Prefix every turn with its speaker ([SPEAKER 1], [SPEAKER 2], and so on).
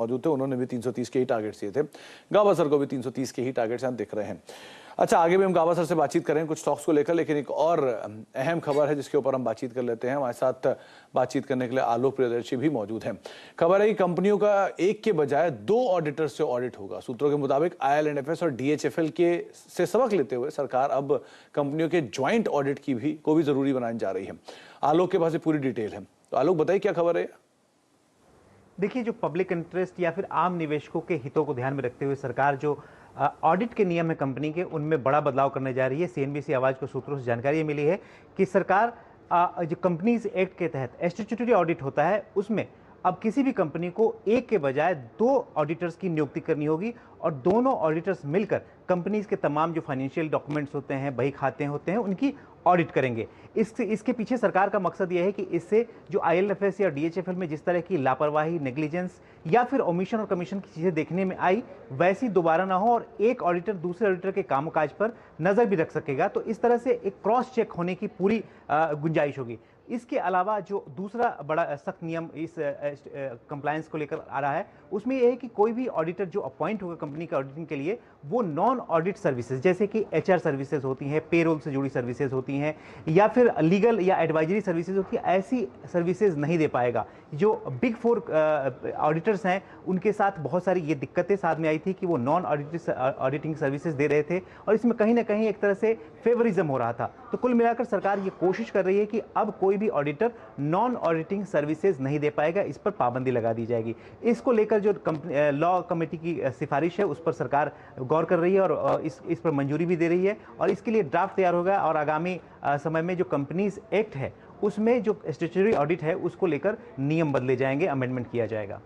[SPEAKER 1] मौजूद थे, उन्होंने भी 330 के ही टारगेट दिए थे। गावस्कर को भी 330 के ही टारगेट्स दिख रहे हैं। अच्छा, आगे भी हम गावस्कर से बातचीत करें कुछ स्टॉक्स को लेकर, लेकिन एक और अहम खबर है जिसके ऊपर हम बातचीत कर लेते हैं। हमारे साथ बातचीत करने के लिए आलोक प्रियदर्शी भी मौजूद हैं। खबर है कि कंपनियों का एक के बजाय 2 ऑडिटर्स से ऑडिट होगा। सूत्रों के मुताबिक IL&FS और DHFL के से सबक लेते हुए सरकार अब कंपनियों के ज्वाइंट ऑडिट को भी जरूरी बनाने जा रही है। आलोक के पास पूरी डिटेल है, तो आलोक बताइए क्या खबर है।
[SPEAKER 2] देखिए, जो पब्लिक इंटरेस्ट या फिर आम निवेशकों के हितों को ध्यान में रखते हुए सरकार जो ऑडिट के नियम है कंपनी के, उनमें बड़ा बदलाव करने जा रही है। CNBC आवाज को सूत्रों से जानकारी मिली है कि सरकार जो कंपनीज एक्ट के तहत स्टैट्यूटरी ऑडिट होता है, उसमें अब किसी भी कंपनी को एक के बजाय 2 ऑडिटर्स की नियुक्ति करनी होगी और दोनों ऑडिटर्स मिलकर कंपनीज के तमाम जो फाइनेंशियल डॉक्यूमेंट्स होते हैं, बही खाते होते हैं, उनकी ऑडिट करेंगे। इसके पीछे सरकार का मकसद यह है कि इससे जो IL&FS या DHFL में जिस तरह की लापरवाही, नेग्लिजेंस या फिर ओमिशन और कमीशन की चीजें देखने में आई, वैसी दोबारा ना हो और एक ऑडिटर दूसरे ऑडिटर के कामकाज पर नजर भी रख सकेगा। तो इस तरह से एक क्रॉस चेक होने की पूरी गुंजाइश होगी। इसके अलावा जो दूसरा बड़ा सख्त नियम इस कंप्लायंस को लेकर आ रहा है, उसमें यह है कि कोई भी ऑडिटर जो अपॉइंट होगा कंपनी के ऑडिटिंग के लिए, वो नॉन ऑडिट सर्विसेज जैसे कि HR सर्विसेज होती हैं, पेरोल से जुड़ी सर्विसेज होती हैं, या फिर लीगल या एडवाइजरी सर्विसेज होती है, ऐसी सर्विसेज नहीं दे पाएगा। जो बिग 4 ऑडिटर्स हैं, उनके साथ बहुत सारी ये दिक्कतें सामने आई थी कि वो नॉन ऑडिटिंग सर्विसेज दे रहे थे और इसमें कहीं ना कहीं एक तरह से फेवरिज्म हो रहा था। तो कुल मिलाकर सरकार ये कोशिश कर रही है कि अब कोई भी ऑडिटर नॉन ऑडिटिंग सर्विसेज नहीं दे पाएगा, इस पर पाबंदी लगा दी जाएगी। इसको लेकर जो लॉ कमेटी की सिफारिश है, उस पर सरकार गौर कर रही है और इस पर मंजूरी भी दे रही है और इसके लिए ड्राफ्ट तैयार होगा और आगामी समय में जो कंपनीज एक्ट है, उसमें जो स्टैट्यूटरी ऑडिट है, उसको लेकर नियम बदले जाएंगे, अमेंडमेंट किया जाएगा।